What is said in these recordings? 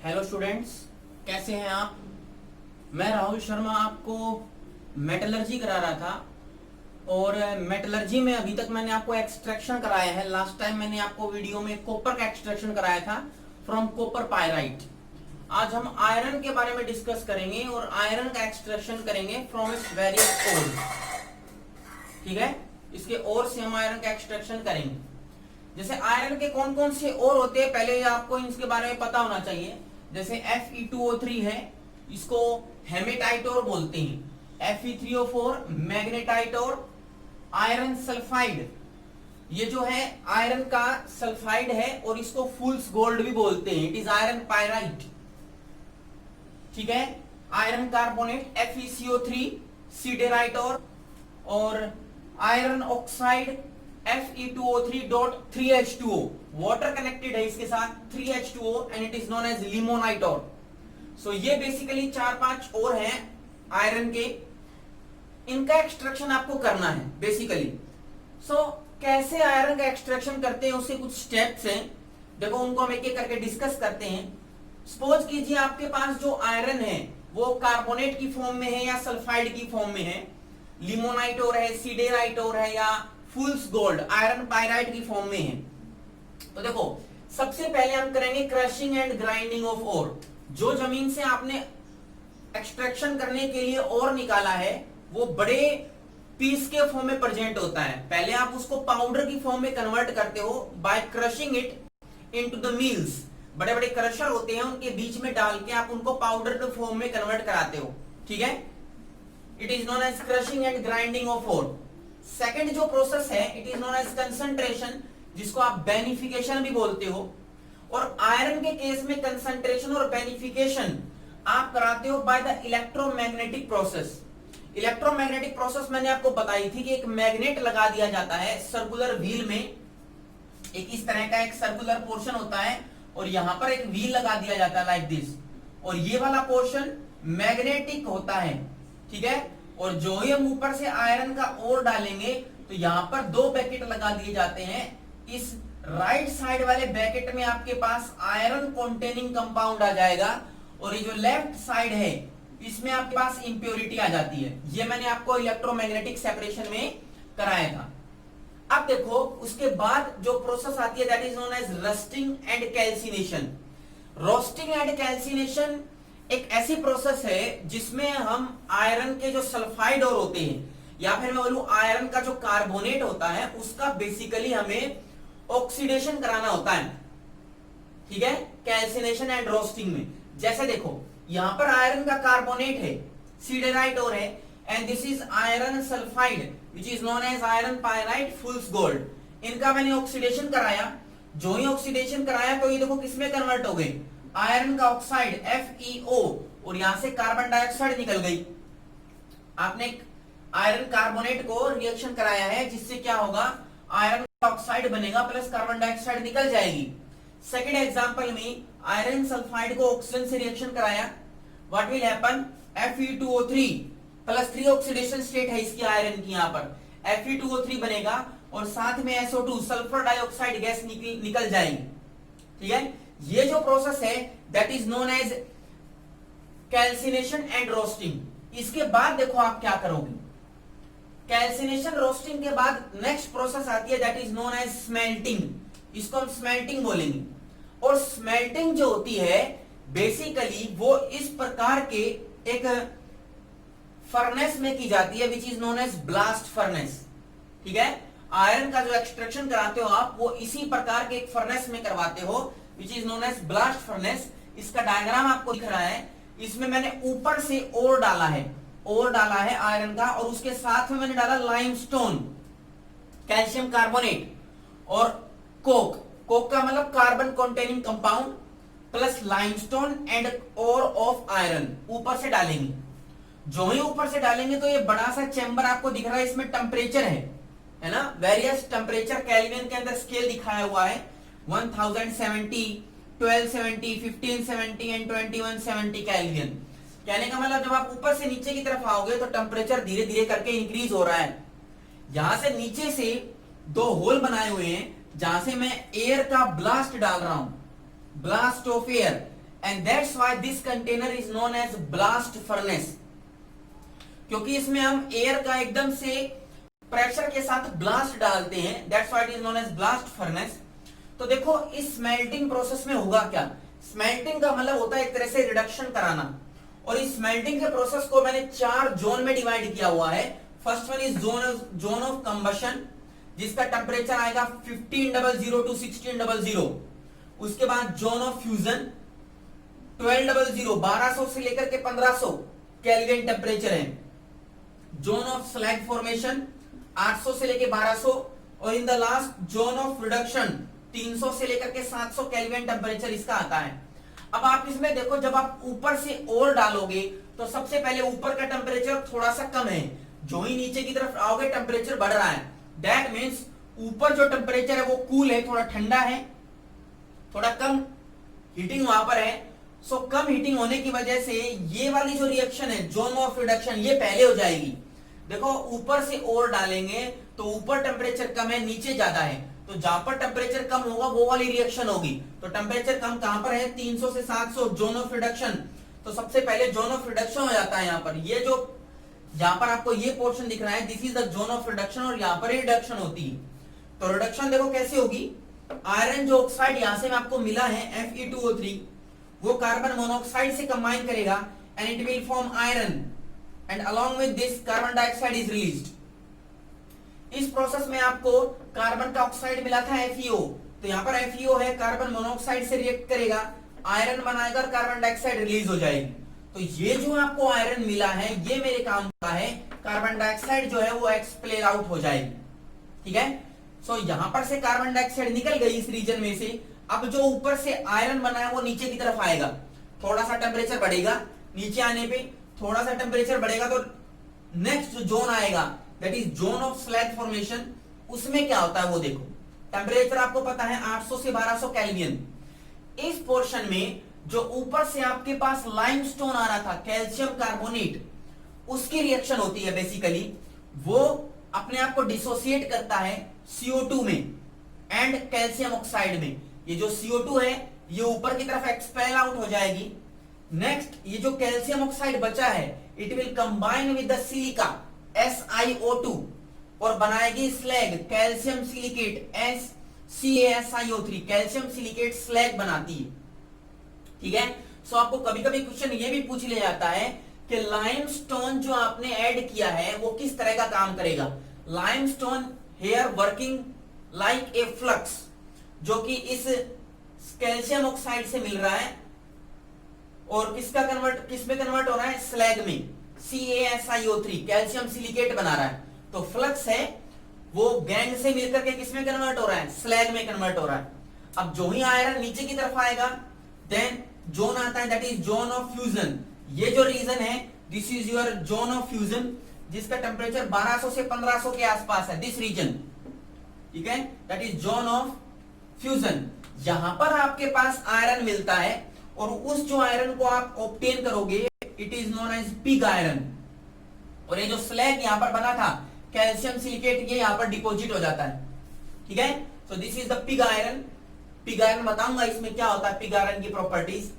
Hello students, कैसे हैं आप। मैं राहुल शर्मा आपको मेटलर्जी करा रहा था और मेटलर्जी में अभी तक मैंने आपको एक्सट्रैक्शन कराया है। लास्ट टाइम मैंने आपको वीडियो में कॉपर का एक्सट्रैक्शन कराया था फ्रॉम कॉपर पायराइट। आज हम आयरन के बारे में डिस्कस करेंगे और आयरन का एक्सट्रैक्शन करेंगे फ्रॉम इट्स वेरियस ओर। ठीक है, इसके ओर से हम आयरन का एक्सट्रैक्शन करेंगे। जैसे आयरन के कौन कौन से ओर होते हैं, पहले आपको इसके बारे में पता होना चाहिए। जैसे Fe2O3 है, इसको हेमेटाइट ओर बोलते हैं। Fe3O4 मैग्नेटाइट ओर। आयरन सल्फाइड, ये जो है आयरन का सल्फाइड है और इसको फूल्स गोल्ड भी बोलते हैं। It is iron pyrite. ठीक है, आयरन कार्बोनेट FeCO3 सिडेराइट और iron oxide Fe2O3.3H2O water connected है इसके साथ 3H2O and it is known as limonite ore. So ये बेसिकली 4-5 और हैं आयरन के, इनका एक्सट्रैक्शन आपको करना है बेसिकली। सो कैसे आयरन का एक्सट्रैक्शन करते हैं, उसके कुछ स्टेप्स हैं। देखो, उनको हम एक एक करके डिस्कस करते हैं। सपोज कीजिए आपके पास जो आयरन है वो कार्बोनेट की फॉर्म में है या सल्फाइड की फॉर्म में है, लिमोनाइट ओर है, सिडेराइट ओर है या फूल्स गोल्ड आयरन पायराइट की फॉर्म में है। तो देखो, सबसे पहले हम करेंगे crushing and grinding of ore. जो जमीन से आपने एक्सट्रैक्शन करने के लिए ओर निकाला है वो बड़े पीस के फॉर्म में प्रेजेंट होता है। पहले आप उसको पाउडर की फॉर्म में कन्वर्ट करते हो by crushing it into the mills. बड़े बड़े क्रशर होते हैं, उनके बीच में डाल के आप उनको पाउडर फॉर्म में कन्वर्ट कराते हो। ठीक है, it is known as crushing and grinding of ore. Second जो प्रोसेस है it is known as concentration, जिसको आप बेनिफिकेशन भी बोलते हो। और आयरन के केस में कंसंट्रेशन और बेनिफिकेशन आप कराते हो by the electromagnetic process. Electromagnetic process मैंने आपको बताई थी कि एक मैग्नेट लगा दिया जाता है सर्कुलर व्हील में। एक इस तरह का एक सर्कुलर पोर्शन होता है और यहां पर एक व्हील लगा दिया जाता है लाइक दिस, और ये वाला पोर्शन मैग्नेटिक होता है। ठीक है, और जो ही हम ऊपर से आयरन का ओर डालेंगे तो यहां पर 2 बैकेट लगा दिए जाते हैं। इस राइट साइड वाले बैकेट में आपके पास आयरन कंटेनिंग कंपाउंड आ जाएगा और ये जो लेफ्ट साइड है इसमें आपके पास इंप्योरिटी आ जाती है। ये मैंने आपको इलेक्ट्रोमैग्नेटिक सेपरेशन में कराया था। अब देखो, उसके बाद जो प्रोसेस आती है that is known as roasting and calcination. Roasting and calcination एक ऐसी प्रोसेस है जिसमें हम आयरन के जो सल्फाइड ओर होते हैं या फिर मैं बोलूं आयरन का जो कार्बोनेट होता है उसका बेसिकली हमें ऑक्सीडेशन कराना होता है। ठीक है, कैल्सिनेशन एंड रोस्टिंग में। जैसे देखो, यहां पर आयरन का कार्बोनेट है, सिडेराइट ओर है, and this is iron sulphide which is known as iron pyrite fools gold. इनका मैंने ऑक्सीडेशन कराया। जो ही ऑक्सीडेशन कराया तो ये देखो किसमें कन्वर्ट हो गई, आयरन का ऑक्साइड FeO, और यहां से कार्बन डाइऑक्साइड निकल गई। आपने आयरन कार्बोनेट को रिएक्शन कराया है जिससे क्या होगा, आयरन का ऑक्साइड बनेगा प्लस कार्बन डाइऑक्साइड निकल जाएगी। सेकंड एग्जांपल में आयरन सल्फाइड को ऑक्सीजन से रिएक्शन कराया, what will happen, Fe2O3 plus 3 oxidation state है इसकी आयरन की, यहां पर Fe2O3 बनेगा और साथ में SO2 सल्फर डाइऑक्साइड गैस निकल जाएगी। ठीक है, ये जो प्रोसेस है that is known as calcination and roasting. इसके बाद देखो आप क्या करोगे, कैल्सिनेशन रोस्टिंग के बाद नेक्स्ट प्रोसेस आती है that is known as smelting. इसको हम स्मेल्टिंग बोलेंगे। और स्मेल्टिंग जो होती है बेसिकली वो इस प्रकार के एक फर्नेस में की जाती है which is known as blast furnace. ठीक है, आयरन का जो एक्सट्रैक्शन कराते हो आप वो इसी प्रकार के एक फर्नेस में करवाते हो which is known as blast furnace. इसका डायग्राम आपको दिख रहा है। इसमें मैंने ऊपर से ओर डाला है आयरन का, और उसके साथ में मैंने डाला लाइमस्टोन, कैल्शियम कार्बोनेट और कोक का मतलब carbon containing compound plus limestone and ore of iron ऊपर से डालेंगे। जो ही ऊपर से डालेंगे तो ये बड़ा सा चैम्बर आपको दिख रहा है, इसमें टेम्परेचर है ना, वेरियस टेम्परेचर केल्विन के अंदर स्केल दिखाया हुआ है, 1070, 1270, 1570 एंड 2170 केल्विन। कहने का मतलब जब आप ऊपर से नीचे की तरफ आओगे तो टेम्परेचर धीरे धीरे करके इंक्रीज हो रहा है। यहां से नीचे से 2 होल बनाए हुए हैं जहां से मैं एयर का ब्लास्ट डाल रहा हूं, blast of air, and that's why this container is known as blast furnace, क्योंकि इसमें हम एयर का एकदम से प्रेशर के साथ ब्लास्ट डालते हैं, that's why it is known as blast furnace. तो देखो इस स्मेल्टिंग प्रोसेस में होगा क्या, स्मेल्टिंग का मतलब होता है एक तरह से रिडक्शन कराना, और इस स्मेल्टिंग के प्रोसेस को मैंने 4 जोन में डिवाइड किया हुआ है। First one is zone of combustion, जिसका टेम्परेचर आएगा 1500 टू 1600। उसके बाद जोन ऑफ फ्यूजन 1200, 1200 से लेकर के 1500 केल्विन टेम्परेचर है। जोन ऑफ स्लैग फॉर्मेशन 800 से लेकर 1200, और in the last zone of reduction 300 से लेकर के 700 केल्विन टेम्परेचर इसका आता है। अब आप इसमें देखो, जब आप ऊपर से और डालोगे तो सबसे पहले ऊपर का टेम्परेचर थोड़ा सा कम है, जो ही नीचे की तरफ आओगे टेम्परेचर बढ़ रहा है। दैट मीन्स ऊपर जो टेम्परेचर है वो कूल है, थोड़ा ठंडा है, थोड़ा कम हीटिंग वहां पर है। सो कम हीटिंग होने की वजह से ये वाली जो रिएक्शन है जोन ऑफ रिडक्शन ये पहले हो जाएगी। देखो ऊपर से और डालेंगे तो ऊपर टेम्परेचर कम है, नीचे ज्यादा है, तो जहां पर टेम्परेचर कम होगा वो वाली रिएक्शन होगी। तो टेम्परेचर कम कहां पर है, 300 से 700 जोन ऑफ रिडक्शन। तो सबसे पहले जोन ऑफ रिडक्शन हो जाता है यहाँ पर। ये जो जहां पर आपको ये पोर्शन दिख रहा है, this is the zone of reduction, और यहाँ पर रिडक्शन होती है। तो रिडक्शन देखो कैसे होगी, आयरन जो ऑक्साइड यहां से आपको मिला है Fe2O3, वो कार्बन मोनोऑक्साइड से कंबाइन करेगा and it will form iron, and along with this carbon dioxide is released. इस प्रोसेस में आपको कार्बन का ऑक्साइड मिला था FeO, तो यहाँ पर FeO है, कार्बन मोनोऑक्साइड से रिएक्ट करेगा, आयरन बनाएगा और कार्बन डाइऑक्साइड रिलीज हो जाएगी। तो ये जो आपको आयरन मिला है ये मेरे काम का है, कार्बन डाइऑक्साइड जो है वो एक्सप्लेन आउट हो जाएगी। ठीक है, सो यहां पर से कार्बन डाइऑक्साइड निकल गई इस रीजन में से। अब जो ऊपर से आयरन बना है वो नीचे की तरफ आएगा, थोड़ा सा टेम्परेचर बढ़ेगा, नीचे आने पे थोड़ा सा टेम्परेचर बढ़ेगा, तो नेक्स्ट जो जोन आएगा that is zone of slag formation. उसमें क्या होता है वो देखो, टेम्परेचर आपको पता है 800 से 1200 केल्विन। इस पोर्शन में जो ऊपर से आपके पास लाइमस्टोन आ रहा था, कैल्शियम कार्बोनेट, उसकी रिएक्शन होती है बेसिकली, वो अपने आप को डिसोसिएट करता है CO2 में एंड कैल्शियम ऑक्साइड में। ये जो CO2 है ये ऊपर की तरफ एक्सपेल आउट हो जाएगी। नेक्स्ट ये जो कैल्शियम ऑक्साइड बचा है it will combine with the silica SiO2 और बनाएगी slag, calcium silicate CaSiO3, calcium silicate slag बनाती है। ठीक है, सो आपको कभी कभी क्वेश्चन ये भी पूछ लिया जाता है कि लाइमस्टोन जो आपने ऐड किया है वो किस तरह का काम करेगा। Limestone here working like a flux, जो कि इस कैल्शियम ऑक्साइड से मिल रहा है और किस में कन्वर्ट हो रहा है, स्लैग में, CaSiO3, कैल्शियम सिलिकेट बना रहा है। तो फ्लक्स है वो गैंग से मिलकर के किस में कन्वर्ट हो रहा है, स्लैग में कन्वर्ट हो रहा है। अब जो ही आयरन नीचे की तरफ आएगा देन जोन आता है that is zone of fusion. ये जो रीजन है this is your zone of fusion, जिसका टेम्परेचर 1200 से 1500 के आसपास है, दिस रीजन। ठीक है, that is zone of fusion. यहां पर आपके पास आयरन मिलता है और उस जो आयरन को आप ऑब्टेन करोगे it is known as pig iron. और ये जो स्लैग यहां पर बना था कैल्शियम सिलिकेट, ये यहां पर डिपॉजिट हो जाता है। ठीक है, so this is the pig iron. Pig iron बताऊंगा इसमें क्या होता है, पिग आयरन की प्रॉपर्टीज।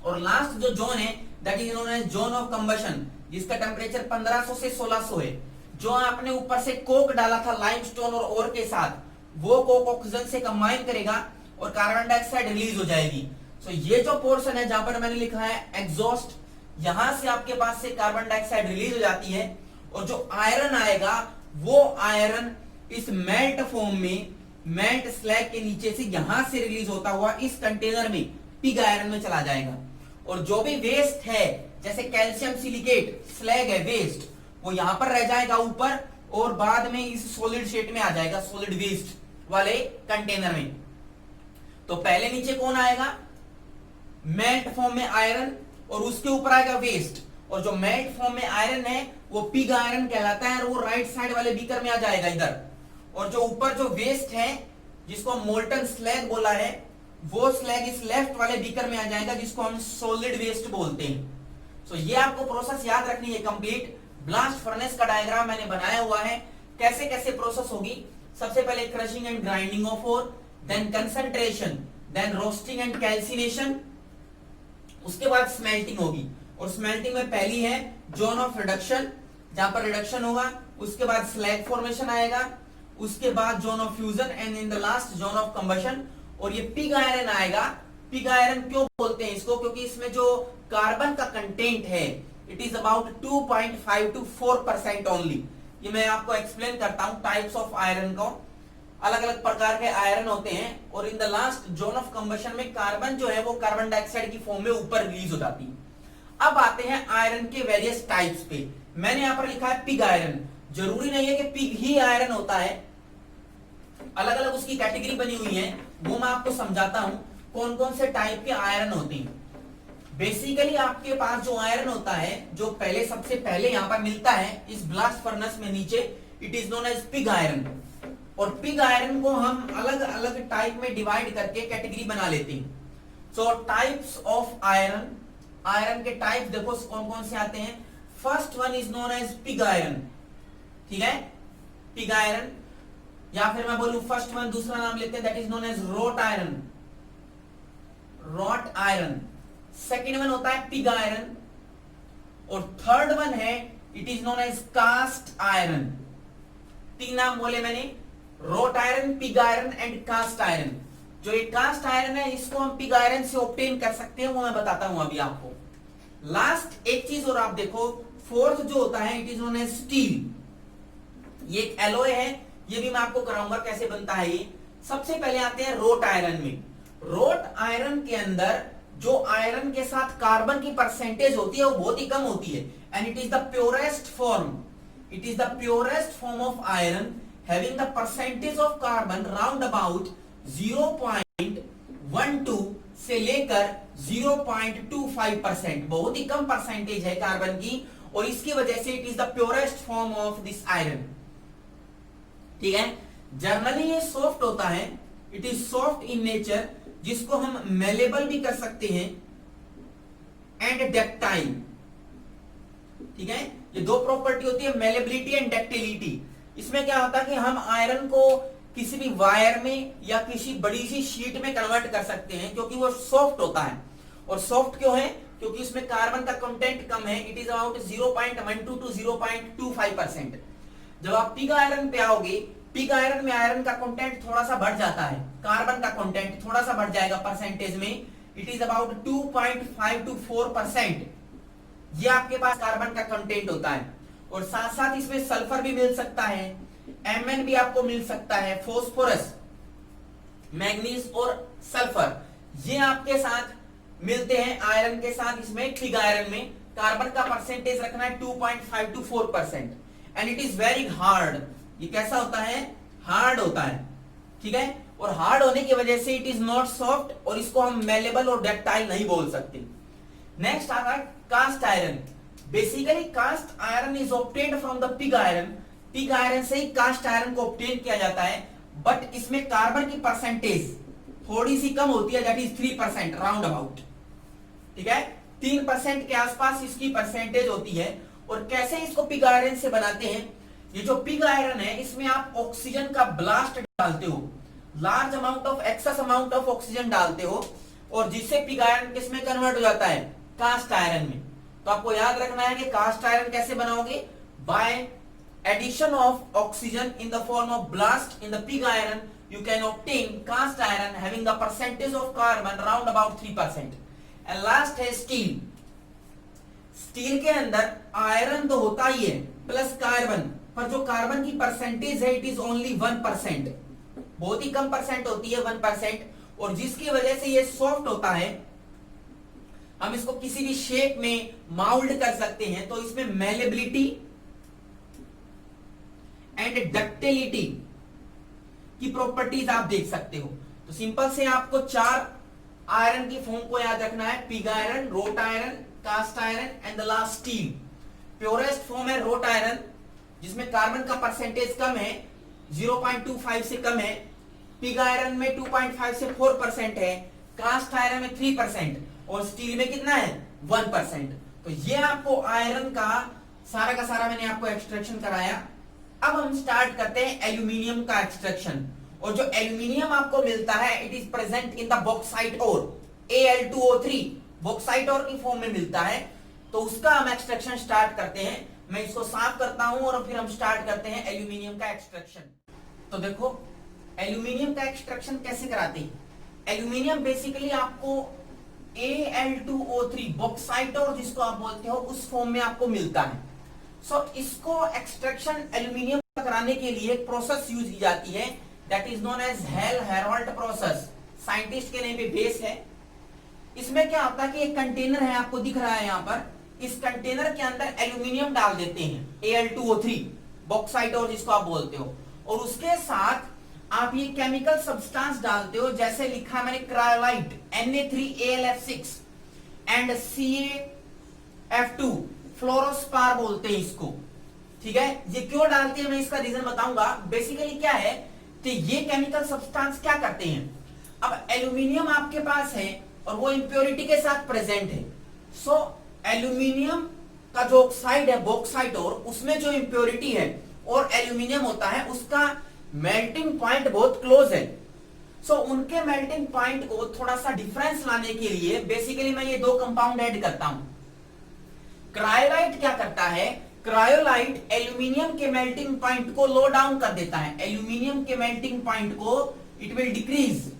और लास्ट जो जोन है that is known as zone of combustion, जिसका टेम्परेचर 1500 से 1600 है। जो आपने ऊपर से कोक डाला था लाइमस्टोन और ओर के साथ, वो कोक ऑक्सीजन से कंबाइन करेगा और कार्बन डाइऑक्साइड रिलीज हो जाएगी। सो ये जो पोर्शन है जहां पर मैंने लिखा है एग्जॉस्ट, यहां से आपके पास से कार्बन डाइऑक्साइड रिलीज हो जाती है और जो आयरन आएगा वो आयरन इस मेल्ट फॉर्म में, मेल्ट स्लैग के नीचे से यहां से रिलीज होता हुआ इस कंटेनर में पिग आयरन में चला जाएगा। और जो भी वेस्ट है जैसे कैल्शियम सिलिकेट स्लैग है वेस्ट, वो यहां पर रह जाएगा ऊपर और बाद में इस सॉलिड स्टेट में आ जाएगा, सॉलिड वेस्ट वाले कंटेनर में। तो पहले नीचे कौन आएगा, मेल्ट फॉर्म में आयरन, और उसके ऊपर आएगा वेस्ट। और जो मेल्ट फॉर्म में आयरन है वो पिग आयरन कहलाता है और वो राइट साइड वाले बीकर में आ जाएगा इधर। और जो ऊपर जो वेस्ट है जिसको मोल्टन स्लैग बोला है, वो स्लैग इस लेफ्ट वाले बीकर में आ जाएगा जिसको हम सॉलिड वेस्ट बोलते हैं। सो ये आपको प्रोसेस याद रखनी है कंप्लीट। ब्लास्ट फर्नेस का डायग्राम मैंने बनाया हुआ है, कैसे कैसे प्रोसेस होगी। सबसे पहले crushing and grinding of ore, then concentration, then roasting and calcination, उसके बाद स्मेल्टिंग होगी, और स्मेल्टिंग में पहली है जोन ऑफ रिडक्शन, जहां पर रिडक्शन होगा, उसके बाद स्लैग फॉर्मेशन आएगा, उसके बाद zone of fusion and in the last zone of combustion. और ये पिग आयरन आएगा। पिग आयरन क्यों बोलते हैं इसको? क्योंकि इसमें जो कार्बन का कंटेंट है it is about 2.5 to 4% only. ये मैं आपको एक्सप्लेन करता हूं टाइप्स ऑफ आयरन को। अलग अलग प्रकार के आयरन होते हैं, और in the last zone of combustion में कार्बन जो है वो कार्बन डाइऑक्साइड की फॉर्म में ऊपर रिलीज हो जाती है। अब आते हैं आयरन के वेरियस टाइप्स पे। मैंने यहां पर लिखा है पिग आयरन। जरूरी नहीं है कि पिग ही आयरन होता है, अलग अलग उसकी कैटेगरी बनी हुई है, वो मैं आपको समझाता हूं कौन कौन से टाइप के आयरन होते हैं। बेसिकली आपके पास जो आयरन होता है, जो पहले सबसे पहले यहां पर मिलता है इस ब्लास्ट फर्नेस में नीचे, it is known as pig iron. और पिग आयरन को हम अलग अलग टाइप में डिवाइड करके कैटेगरी बना लेते हैं। So types of iron, iron के टाइप देखो कौन कौन से आते हैं। First one is known as pig iron, ठीक है, पिग आयरन। या फिर मैं बोलूं फर्स्ट वन, दूसरा नाम लेते हैं, that is known as wrought iron, wrought iron. Second one होता है पिग आयरन, और थर्ड वन है it is known as cast iron. तीन नाम बोले मैंने, wrought iron, pig iron and cast iron. जो ये कास्ट आयरन है इसको हम पिग आयरन से ऑब्टेन कर सकते हैं, वो मैं बताता हूं अभी आपको। लास्ट एक चीज और आप देखो, फोर्थ जो होता है it is known as steel. ये एक एलॉय है, ये भी मैं आपको कराऊंगा कैसे बनता है ये। सबसे पहले आते हैं रोट आयरन में। रोट आयरन के अंदर जो आयरन के साथ कार्बन की परसेंटेज होती है वो बहुत ही कम होती है, and it is the purest form, it is the purest form of iron having the percentage of carbon round about 0.12 से लेकर 0.25%। बहुत ही कम परसेंटेज है कार्बन की, और इसकी वजह से it is the purest form of this iron, ठीक है। जनरली ये सॉफ्ट होता है, it is soft in nature, जिसको हम मेलेबल भी कर सकते हैं, एंड डक्टाइल, ठीक है। ये दो प्रॉपर्टी होती है, मेलेबिलिटी एंड डक्टिलिटी। इसमें क्या होता है कि हम आयरन को किसी भी वायर में या किसी बड़ी सी शीट में कन्वर्ट कर सकते हैं, क्योंकि वो सॉफ्ट होता है। और सॉफ्ट क्यों है? क्योंकि इसमें कार्बन का कंटेंट कम है, इट इज अबाउट 0.12 to 0.25%। जब आप पिग आयरन पे आओगे, पिग आयरन में आयरन का कंटेंट थोड़ा सा बढ़ जाता है, कार्बन का कंटेंट थोड़ा सा बढ़ जाएगा परसेंटेज में, इट इज अबाउट 2.5 to 4%। ये आपके पास कार्बन का कंटेंट होता है, और साथ साथ इसमें सल्फर भी मिल सकता है, Mn भी आपको मिल सकता है, फॉस्फोरस, मैग्नीज और सल्फर, ये आपके साथ मिलते हैं आयरन के साथ। इसमें पिग आयरन में कार्बन का परसेंटेज रखना है 2.5 to 4%, and it is very hard. ये कैसा होता है? हार्ड होता है, ठीक है। और हार्ड होने की वजह से इट इज नॉट सॉफ्ट, और इसको हम मेलेबल और डक्टाइल नहीं बोल सकते। नेक्स्ट आता है cast iron. Basically cast iron is obtained from the pig iron. Pig iron से ही कास्ट आयरन को ऑब्टेन किया जाता है, बट इसमें कार्बन की परसेंटेज थोड़ी सी कम होती है, दैट इज 3% राउंड अबाउट, ठीक है। 3% के आसपास इसकी परसेंटेज होती है। और कैसे इसको पिग आयरन से बनाते हैं? ये जो पिग आयरन है इसमें आप ऑक्सीजन का ब्लास्ट डालते हो, large amount of excess amount of oxygen डालते हो, और जिससे पिग आयरन किसमें कन्वर्ट हो जाता है? कास्ट आयरन में। तो आपको याद रखना है कि कास्ट आयरन कैसे बनाओगे? By addition of oxygen in the form of blast in the pig iron you can obtain cast iron having the percentage of carbon round about 3%. And last है स्टील। स्टील के अंदर iron तो होता ही है plus carbon, पर जो carbon की percentage है इट इज ओनली 1%, बहुत ही कम परसेंट होती है, 1%, और जिसकी वजह से ये सॉफ्ट होता है। हम इसको किसी भी शेप में माउल्ड कर सकते हैं, तो इसमें मेलेबिलिटी एंड डक्टिलिटी की प्रॉपर्टीज आप देख सकते हो। तो सिंपल से आपको 4 आयरन की फॉर्म को याद रखना है, pig iron, wrought iron, cast iron and the last steel. Purest form है रोट आयरन, जिसमें कार्बन का परसेंटेज कम है, 0.25 से कम है। पिग आयरन में 2.5 से 4% है, कास्ट आयरन में 3%, और स्टील में कितना है? 1%। तो ये आपको आयरन का सारा मैंने आपको एक्सट्रैक्शन कराया। अब हम स्टार्ट करते हैं एल्यूमिनियम का एक्सट्रैक्शन। और जो एल्यूमिनियम आपको मिलता है it is present in the bauxite ore, Al2O3, bauxite ore की फॉर्म में मिलता है, तो उसका हम एक्सट्रैक्शन स्टार्ट करते हैं। मैं इसको साफ करता हूं और फिर हम स्टार्ट करते हैं एल्यूमिनियम का एक्सट्रैक्शन। तो देखो एल्यूमिनियम का एक्सट्रैक्शन कैसे कराते हैं। एल्यूमिनियम बेसिकली आपको Al2O3 बॉक्साइट और जिसको आप बोलते हो उस फॉर्म में आपको मिलता है। सो इसको एक्सट्रैक्शन एल्यूमिनियम कराने के लिए एक प्रोसेस यूज की जाती है, that is known as Hall Heroult process. Scientist के नेम पे बेस है। इसमें क्या होता है कि एक कंटेनर है, आपको दिख रहा है यहां पर, इस कंटेनर के अंदर एल्यूमिनियम डाल देते हैं Al2O3 बॉक्साइट और जिसको आप बोलते हो, और उसके साथ आप ये केमिकल सब्सटेंस डालते हो, जैसे लिखा है मैंने क्रायोलाइट Na3AlF6 एंड CaF2 फ्लोरोस्पार बोलते हैं इसको। ठीक है, ये क्यों डालते हैं मैं इसका रीजन बताऊंगा। बेसिकली क्या है कि ये केमिकल सब्सटेंस क्या करते हैं, अब एल्यूमिनियम आपके पास है और वो इंप्योरिटी के साथ प्रेजेंट है। सो एल्यूमिनियम का जो ऑक्साइड है बॉक्साइट और उसमें जो इंप्योरिटी है और एल्यूमिनियम होता है उसका मेल्टिंग पॉइंट बहुत क्लोज है। सो उनके मेल्टिंग पॉइंट को थोड़ा सा डिफरेंस लाने के लिए बेसिकली मैं ये दो कंपाउंड ऐड करता हूं। क्रायोलाइट क्या करता है, क्रायोलाइट एल्यूमिनियम के मेल्टिंग पॉइंट को लो डाउन कर देता है, एल्यूमिनियम के मेल्टिंग पॉइंट को इट विल डिक्रीज।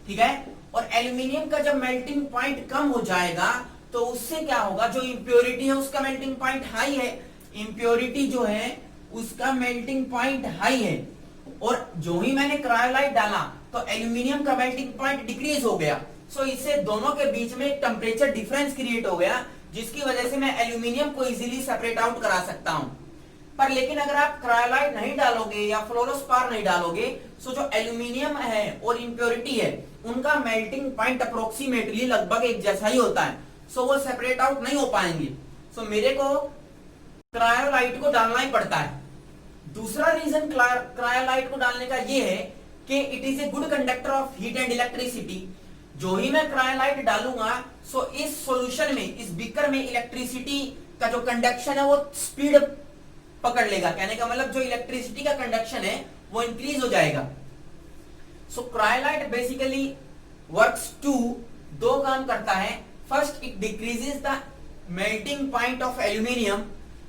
ठीक है, और एल्यूमिनियम का जब मेल्टिंग पॉइंट कम हो जाएगा तो उससे क्या होगा, जो इंप्योरिटी है उसका मेल्टिंग पॉइंट हाई है, इंप्योरिटी जो है उसका मेल्टिंग पॉइंट हाई है, और जो ही मैंने क्रायोलाइट डाला तो एल्यूमिनियम का मेल्टिंग पॉइंट डिक्रीज हो गया। सो इससे दोनों के बीच में एक टेम्परेचर डिफरेंस क्रिएट हो गया, जिसकी वजह से मैं एल्यूमिनियम को इजीली सेपरेट आउट करा सकता हूं। पर लेकिन अगर आप क्रायोलाइट नहीं डालोगे या फ्लोरोस्पार नहीं डालोगे, सो जो एल्यूमिनियम है और इंप्योरिटी है उनका मेल्टिंग पॉइंट अप्रोक्सीमेटली लगभग एक जैसा ही होता है, सो वो सेपरेट आउट नहीं हो पाएंगे। सो मेरे को क्रायोलाइट को डालना ही पड़ता है। दूसरा रीजन क्रायोलाइट को डालने का ये है कि it is a good conductor of heat and electricity. जो ही मैं क्रायोलाइट डालूंगा सो इस सॉल्यूशन में, इस बीकर में इलेक्ट्रिसिटी का जो कंडक्शन है वो स्पीड पकड़ लेगा। कहने का मतलब जो इलेक्ट्रिसिटी का कंडक्शन है वो इंक्रीज हो जाएगा। सो क्रायोलाइट बेसिकली वर्क्स टू दो काम करता है। First it decreases the melting point of aluminium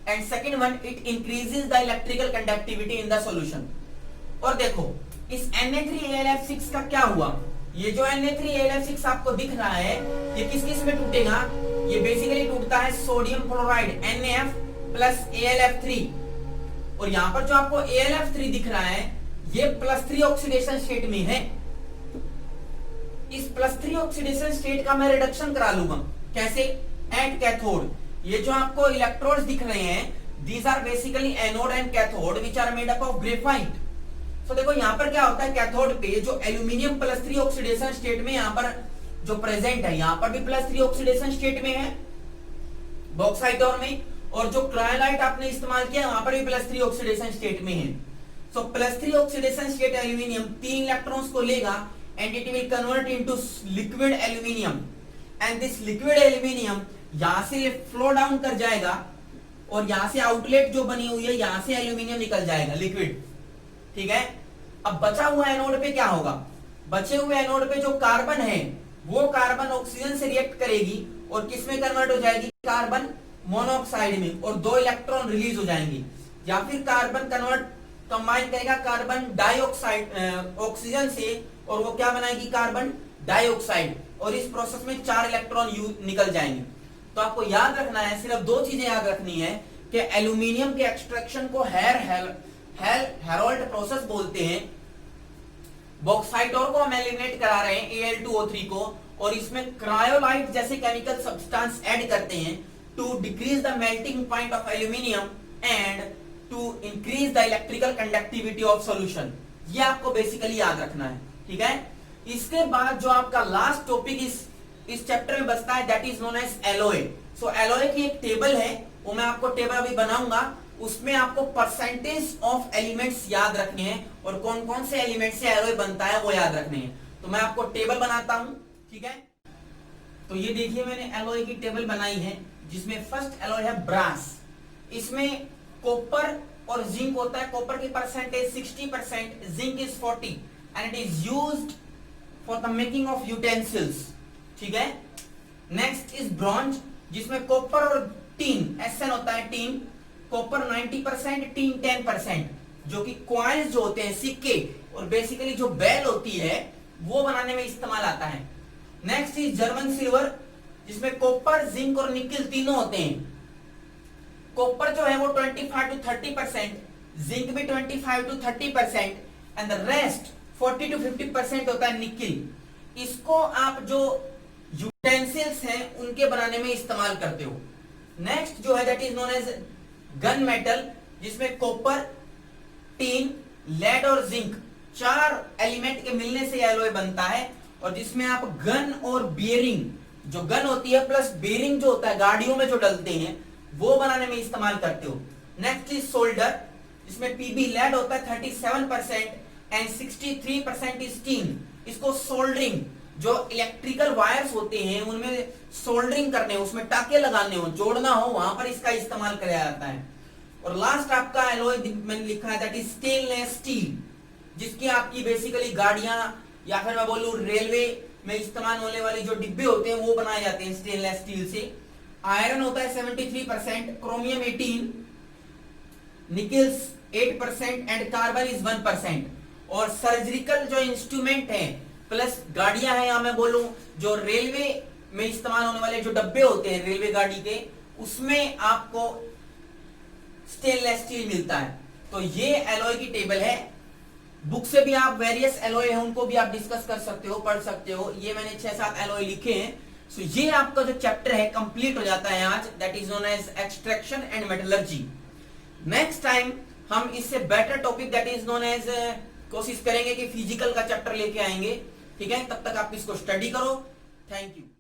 and second one it increases the electrical conductivity in the solution. और देखो इस Na3AlF6 का क्या हुआ, ये जो Na3AlF6 आपको दिख रहा है ये किस किस में टूटेगा, ये बेसिकली टूटता है sodium chloride NaF plus AlF3, और यहां पर जो आपको AlF3 दिख रहा है ये +3 ऑक्सीडेशन स्टेट में है। इस +3 ऑक्सीडेशन स्टेट का मैं रिडक्शन करा लूंगा, कैसे, एट कैथोड। ये जो आपको इलेक्ट्रोड्स दिख रहे हैं these are basically anode and cathode which are made up of graphite. तो देखो यहां पर क्या होता है, कैथोड पे जो एल्यूमिनियम +3 ऑक्सीडेशन स्टेट में यहां पर जो प्रेजेंट है, यहां पर भी +3 ऑक्सीडेशन स्टेट में है बॉक्साइट और में, और जो क्रायोलाइट आपने इस्तेमाल किया वहां पर भी +3 ऑक्सीडेशन स्टेट में है। सो +3 ऑक्सीडेशन स्टेट एल्यूमिनियम 3 इलेक्ट्रॉन्स को लेगा and it will convert into liquid aluminium, and this liquid aluminium यहां से फ्लो डाउन कर जाएगा और यहां से आउटलेट जो बनी हुई है यहां से एल्यूमिनियम निकल जाएगा लिक्विड। ठीक है, अब बचा हुआ एनोड पे क्या होगा, बचे हुए एनोड पे जो कार्बन है वो कार्बन ऑक्सीजन से रिएक्ट करेगी और किस में कन्वर्ट हो जाएगी, कार्बन मोनोऑक्साइड में, और 2 इलेक्ट्रॉन रिलीज हो जाएंगे। या फिर कार्बन कंबाइन करेगा कार्बन डाइऑक्साइड ऑक्सीजन से, और वो क्या बनाएगी, कार्बन डाइऑक्साइड, और इस प्रोसेस में 4 इलेक्ट्रॉन निकल जाएंगे। तो आपको याद रखना है, सिर्फ 2 चीजें याद रखनी है कि एल्यूमिनियम के एक्सट्रैक्शन को हेरोल्ट प्रोसेस बोलते हैं। बॉक्साइट और को हम एलिमिनेट करा रहे हैं Al2O3 को, और इसमें क्रायोलाइट जैसे केमिकल सब्सटेंस ऐड करते हैं to decrease the melting point of aluminium and to increase the electrical conductivity of solution. ये आपको बेसिकली याद रखना है। ठीक है, इसके बाद जो आपका लास्ट टॉपिक इस चैप्टर में बचता है that is known as alloy. So alloy की एक टेबल है, वो मैं आपको टेबल अभी बनाऊंगा, उसमें आपको परसेंटेज ऑफ एलिमेंट्स याद रखने हैं और कौन कौन से एलिमेंट से एलॉय बनता है वो याद रखने हैं। तो मैं आपको टेबल बनाता हूं। ठीक है, तो ये देखिए मैंने एलॉय की टेबल बनाई है, जिसमें फर्स्ट एलॉय है ब्रास। इसमें कॉपर और जिंक होता है। कॉपर की percentage 60%, zinc is 40 and it is used for the making of utensils. ठीक है, नेक्स्ट इज ब्रॉन्ज, जिसमें कॉपर और टीन, एसएन होता है टीन, कॉपर 90%, टीन 10%, जो कि क्वाइंस जो होते हैं, सिक्के, और बेसिकली जो बेल होती है वो बनाने में इस्तेमाल आता है। नेक्स्ट इज जर्मन सिल्वर, जिसमें कॉपर, जिंक और निकल तीनों होते हैं। कॉपर जो है वो 25 to 30%, जिंक भी 25 to 30%, and the rest 40 to 50% होता है निकिल। इसको आप जो यूटेंसिल्स हैं उनके बनाने में इस्तेमाल करते हो। नेक्स्ट जो है that is known as gun metal, जिसमें कॉपर, टीन, लेड और जिंक 4 एलिमेंट के मिलने से एलॉय बनता है, और जिसमें आप गन और बियरिंग, जो गन होती है प्लस बियरिंग जो होता है गाड़ियों में जो डलते हैं, वो बनाने में इस्तेमाल करते हो। नेक्स्ट इज सोल्डर, जिसमें पीबी लेड होता है 37% एंड 63% इज टीन। इसको सोल्डरिंग, जो इलेक्ट्रिकल वायर्स होते हैं उनमें सोल्डरिंग करने, उसमें टाके लगाने हो, जोड़ना हो, वहां पर इसका इस्तेमाल किया जाता है। और लास्ट आपका एलॉय मैंने लिखा है दैट इज स्टेनलेस स्टील, जिसकी आपकी बेसिकली गाड़ियां या फिर मैं बोलूं रेलवे में इस्तेमाल होने वाली जो डिब्बे होते हैं वो बनाए जाते हैं स्टेनलेस स्टील से। आयरन होता है 73%, chromium 18, Nicholls 8% and carbon is 1%। और सर्जिकल जो इंस्ट्रूमेंट है प्लस गाड़ियां हैं, या मैं बोलूं जो रेलवे में इस्तेमाल होने वाले जो डब्बे होते हैं रेलवे गाड़ी के, उसमें आपको स्टेनलेस स्टील मिलता है। तो ये एलॉय की टेबल है। बुक से भी आप वेरियस एलॉय है उनको भी आप डिस्कस कर सकते हो, पढ़ सकते हो। ये मैंने 6-7 एलॉय लिखे हैं। सो ये आपका जो चैप्टर है कंप्लीट हो जाता है आज, that is known as extraction and metallurgy. Next time हम इससे better topic that is known as कोशिश करेंगे कि फिजिकल का चैप्टर लेके आएंगे। ठीक है, तब तक आप इसको स्टडी करो। Thank you.